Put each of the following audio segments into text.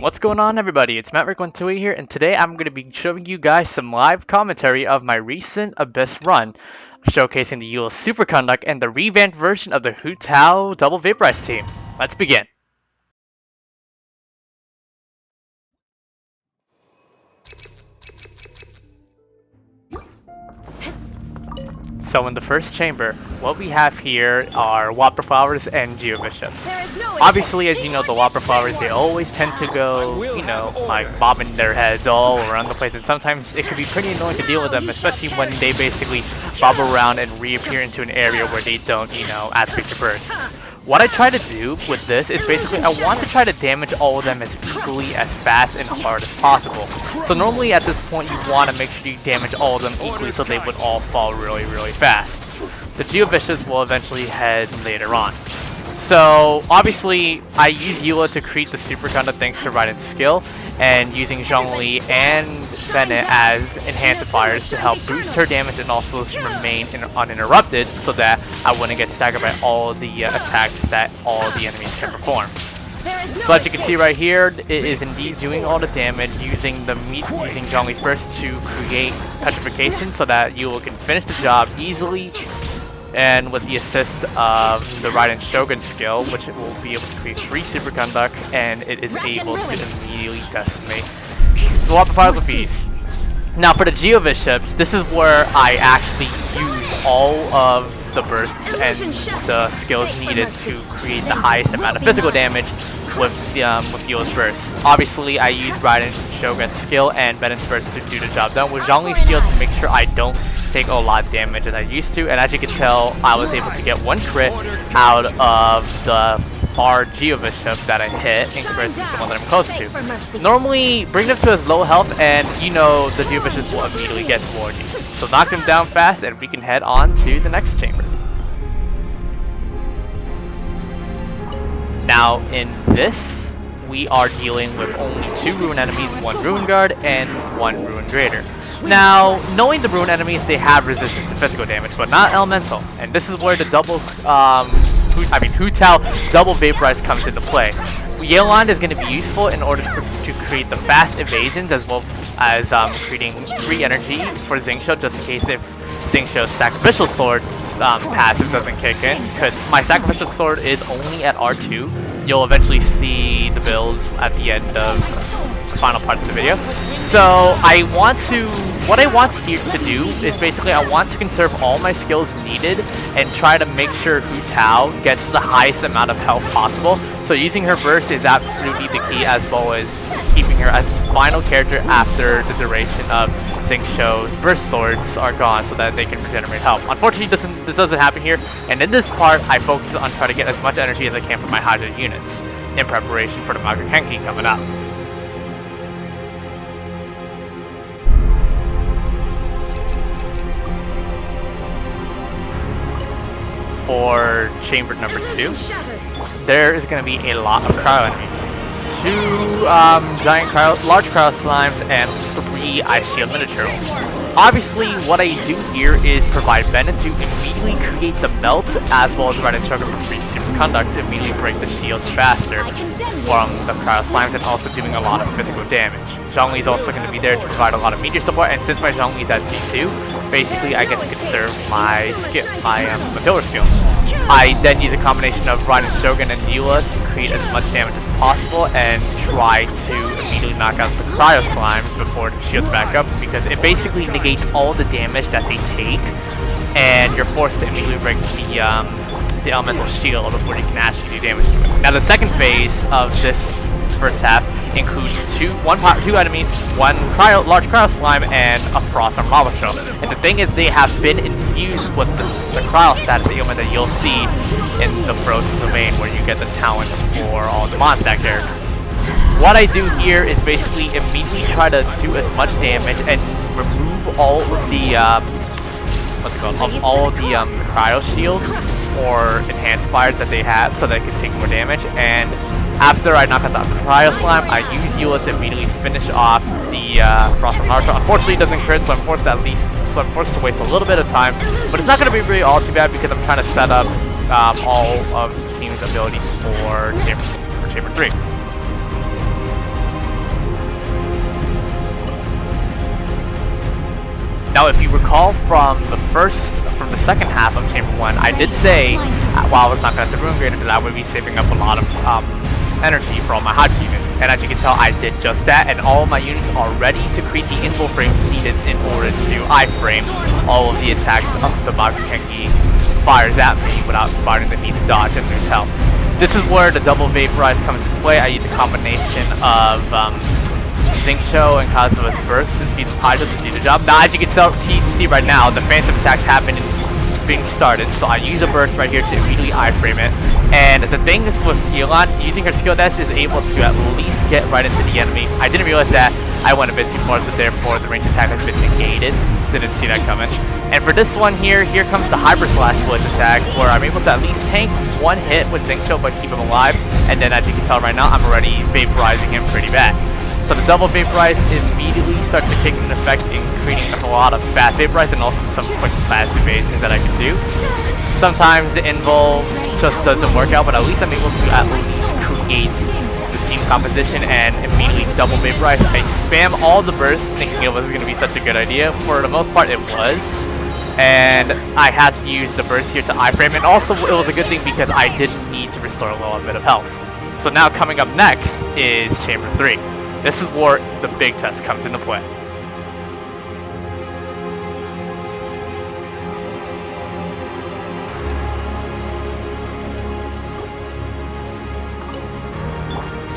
What's going on, everybody? It's Matt12 here, and today I'm going to be showing you guys some live commentary of my recent Abyss run, showcasing the Eula Superconduct and the revamped version of the Hu Tao Double Vaporize team. Let's begin. So in the first chamber, what we have here are Whopper Flowers and Geo Bishops. Obviously, as you know, the Whopper Flowers, they always tend to go, like bobbing their heads all around the place, and sometimes it can be pretty annoying to deal with them, especially when they basically bob around and reappear into an area where they don't, activate your bursts. What I try to do with this is basically I want to try to damage all of them as equally, as fast, and hard as possible. So normally at this point you want to make sure you damage all of them equally so they would all fall really fast. The Geo Bishops will eventually head later on. So obviously I use Eula to create the Superconduct thanks to Raiden's skill, and using Zhongli and Bennett as enhancer to help boost her damage and also remain uninterrupted so that I wouldn't get staggered by all the attacks that all the enemies can perform. So as you can see right here, it is indeed doing all the damage using Zhongli's burst to create petrification so that Eula can finish the job easily, and with the assist of the Raiden Shogun skill, which it will be able to create 3 Superconduct, and it is able to immediately decimate the Whopper Flowers with ease. Now for the Geo Bishops, this is where I actually use all of the bursts and the skills needed to create the highest amount of physical damage with Eula's burst. Obviously, I use Raiden's Shogun's skill and Bennett's burst to do the job done, with Zhongli's shield to make sure I don't take a lot of damage as I used to, and as you can tell, I was able to get 1 crit out of the bar Geo Bishop that I hit in comparison to the one that I'm close to. Normally, bring them to as low health and the Geo Bishops will immediately get toward you. So knock them down fast and we can head on to the next chamber. Now in this, we are dealing with only 2 Ruin enemies, 1 Ruin Guard and 1 Ruin Greater. Now, knowing the Ruin enemies, they have resistance to physical damage, but not elemental. And this is where the Hu Tao Double Vaporize comes into play. Yelan is going to be useful in order to create the fast evasions, as well as creating free energy for Xingqiu, just in case if Xingqiu's Sacrificial Sword passive doesn't kick in, because my Sacrificial Sword is only at R2. You'll eventually see the builds at the end of the final parts of the video. So what I want here to do is basically I want to conserve all my skills needed and try to make sure Hu Tao gets the highest amount of health possible. So using her burst is absolutely the key, as well as keeping her as the final character after the duration of Xingqiu's burst swords are gone so that they can regenerate health. Unfortunately, this doesn't happen here, and in this part I focus on trying to get as much energy as I can from my Hydra units in preparation for the Magu Kenki coming up. For chamber number 2, there is going to be a lot of cryo enemies. 2 large cryo slimes and 3 ice shield miniatures. Obviously, what I do here is provide Bennett to immediately create the melt, as well as Raiden Shogun for free Superconduct to immediately break the shields faster from the cryo slimes, and also doing a lot of physical damage. Zhongli is also going to be there to provide a lot of meteor support, and since my Zhongli is at C2, basically I get to conserve my Matilda skill. I then use a combination of Raiden Shogun and Eula to create as much damage as possible and try to immediately knock out the cryo slimes before the shields back up, because it basically negates all the damage that they take, and you're forced to immediately break the elemental shield before you can actually do damage to it. Now the second phase of this first half includes 2 enemies, 1 large cryo slime, and a frost arm lava shell. And the thing is, they have been infused with the cryo status ailment that you'll see in the frozen domain, where you get the talents for all the Mondstack characters. What I do here is basically immediately try to do as much damage and remove all of the cryo shields or enhanced fires that they have, so they can take more damage. And after I knock out the cryo slime, I use Eula to immediately finish off the Frost and Naruto. Unfortunately, it doesn't crit, so I'm forced to waste a little bit of time. But it's not going to be really all too bad, because I'm trying to set up all of the team's abilities for Chamber 3. Now, if you recall from the second half of Chamber 1, I did say, while I was knocking out the Rune Grader, that I would be saving up a lot of energy for all my hot units. And as you can tell, I did just that, and all of my units are ready to create the invul frames needed in order to iframe all of the attacks of the Bakukengi fires at me without providing the need to dodge and lose health. This is where the double Vaporize comes into play. I use a combination of Zinksho and Kazuha's burst to speed the Hydra to do the job. Now, as you can see right now, the phantom attacks have been being started, so I use a burst right here to immediately iframe it. And the thing is with Eula, using her skill dash is able to at least get right into the enemy. I didn't realize that I went a bit too far, so therefore the range attack has been negated. Didn't see that coming. And for this one here comes the Hyper Slash Blitz attack, where I'm able to at least tank one hit with Zinksho but keep him alive. And then as you can tell right now, I'm already vaporizing him pretty bad. So the double Vaporize immediately starts to kick in effect in creating a lot of fast Vaporize and also some quick fast evasions that I can do. Sometimes the invul just doesn't work out, but at least I'm able to at least create the team composition and immediately double Vaporize. I spam all the bursts thinking it was going to be such a good idea. For the most part it was. And I had to use the burst here to iframe, and also it was a good thing because I didn't need to restore a little bit of health. So now coming up next is Chamber 3. This is where the big test comes into play.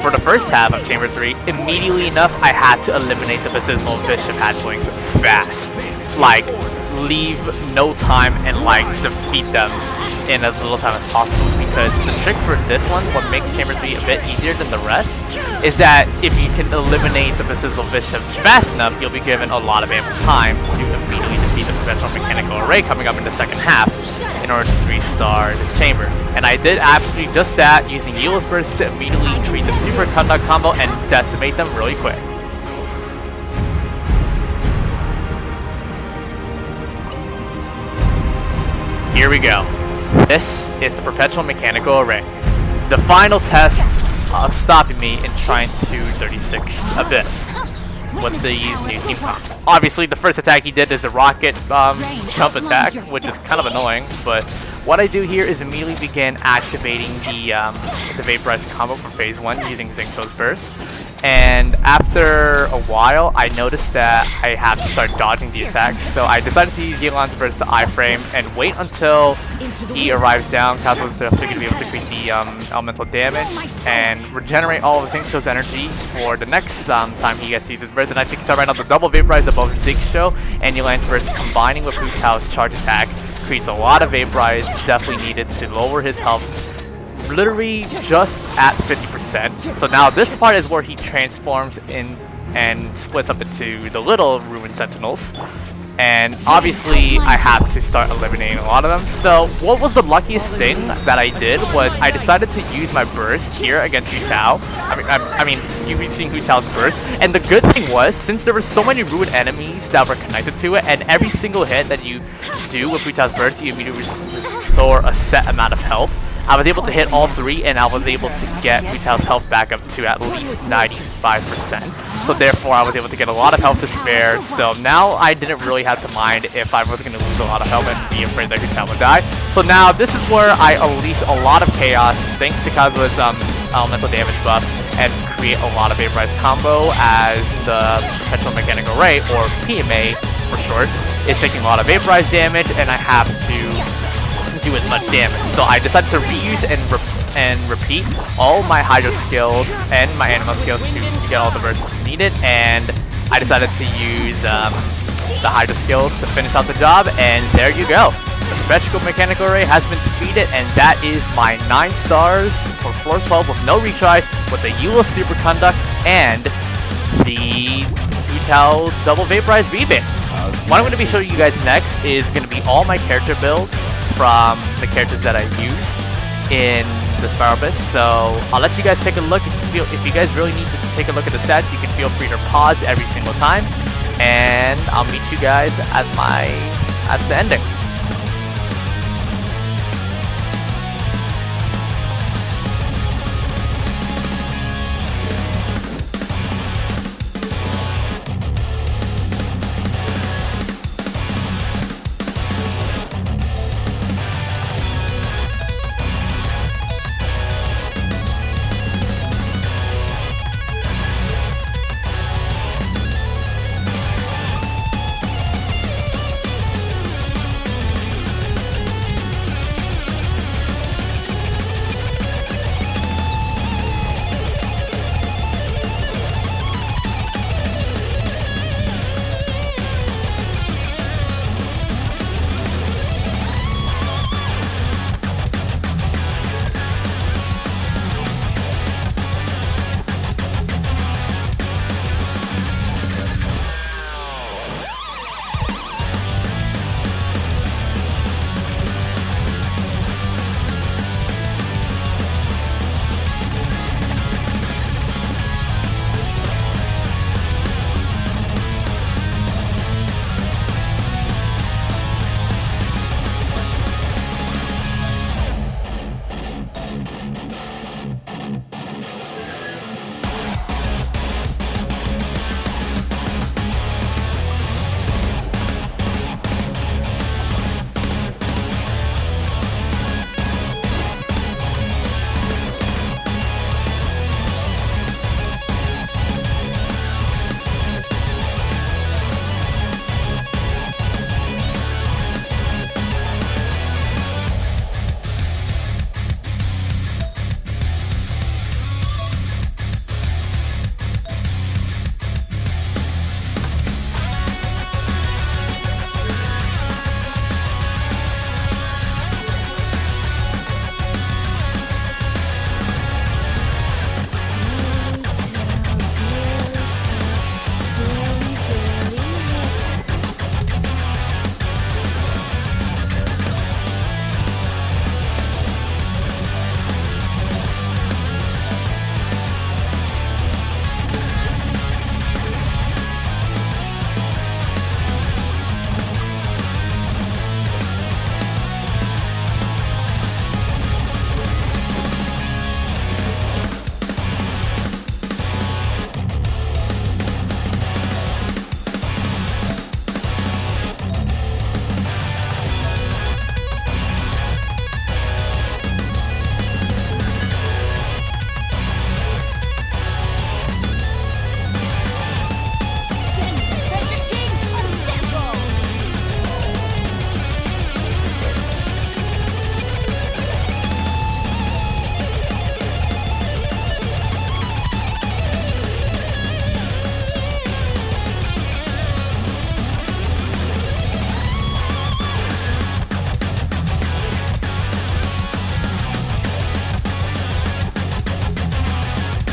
For the first half of Chamber 3, immediately enough, I had to eliminate the Baptismal Bishop hatchlings fast. Like, leave no time and like defeat them in as little time as possible, because the trick for this one, what makes Chamber 3 a bit easier than the rest, is that if you can eliminate the Baptismal Bishops fast enough, you'll be given a lot of ample time to immediately defeat the Special Mechanical Array coming up in the second half in order to 3-star this chamber. And I did absolutely just that, using Eula's Burst to immediately create the Superconduct combo and decimate them really quick. Here we go. This is the Perpetual Mechanical Array. The final test of stopping me in trying to 36 Abyss with these new team comps. Obviously, the first attack he did is a rocket jump attack, which is kind of annoying, but what I do here is immediately begin activating the Vaporize combo from phase 1 using Zinksho's burst. And after a while, I noticed that I have to start dodging the attacks, so I decided to use Yelan's burst to iframe and wait until he arrives down. Kazuha's definitely going to be able to create the elemental damage and regenerate all of Zinksho's energy for the next time he gets to use his burst. And I think it's right now the double Vaporize above Zinksho and Yelan's burst combining with Hu Tao's charge attack creates a lot of Vaporize definitely needed to lower his health literally just at 50%. So now this part is where he transforms in and splits up into the little Ruined Sentinels. And obviously I have to start eliminating a lot of them. So what was the luckiest thing that I did was I decided to use my burst here against Hu Tao. I mean using Hu Tao's burst. And the good thing was, since there were so many Ruined enemies that were connected to it, and every single hit that you do with Hu Tao's burst, you immediately restore a set amount of health. I was able to hit all 3, and I was able to get Hu Tao's health back up to at least 95%. So therefore, I was able to get a lot of health to spare. So now I didn't really have to mind if I was going to lose a lot of health and be afraid that Hu Tao would die. So now this is where I unleash a lot of chaos thanks to Kazuha's elemental damage buff and create a lot of Vaporize combo, as the Perpetual Mechanical Array, or PMA for short, is taking a lot of Vaporize damage, and I have to do as much damage. So I decided to reuse and repeat all my Hydro skills and my Animal skills to get all the bursts needed, and I decided to use the Hydro skills to finish out the job, and there you go. The Perpetual Mechanical Array has been defeated, and that is my 9 stars for floor 12 with no retries, with the Eula Superconduct and the Hu Tao double Vaporize Revamp. What I'm going to be showing you guys next is going to be all my character builds from the characters that I use in the Spiral Abyss. So I'll let you guys take a look. If you guys really need to take a look at the stats, you can feel free to pause every single time, and I'll meet you guys at the ending.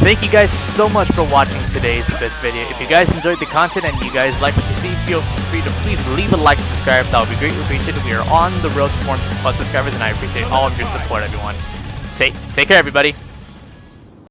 Thank you guys so much for watching today's this video. If you guys enjoyed the content and you guys like what you see, feel free to please leave a like and subscribe. That would be greatly appreciated. We are on the road to 400+ subscribers, and I appreciate all of your support, everyone. Take care, everybody.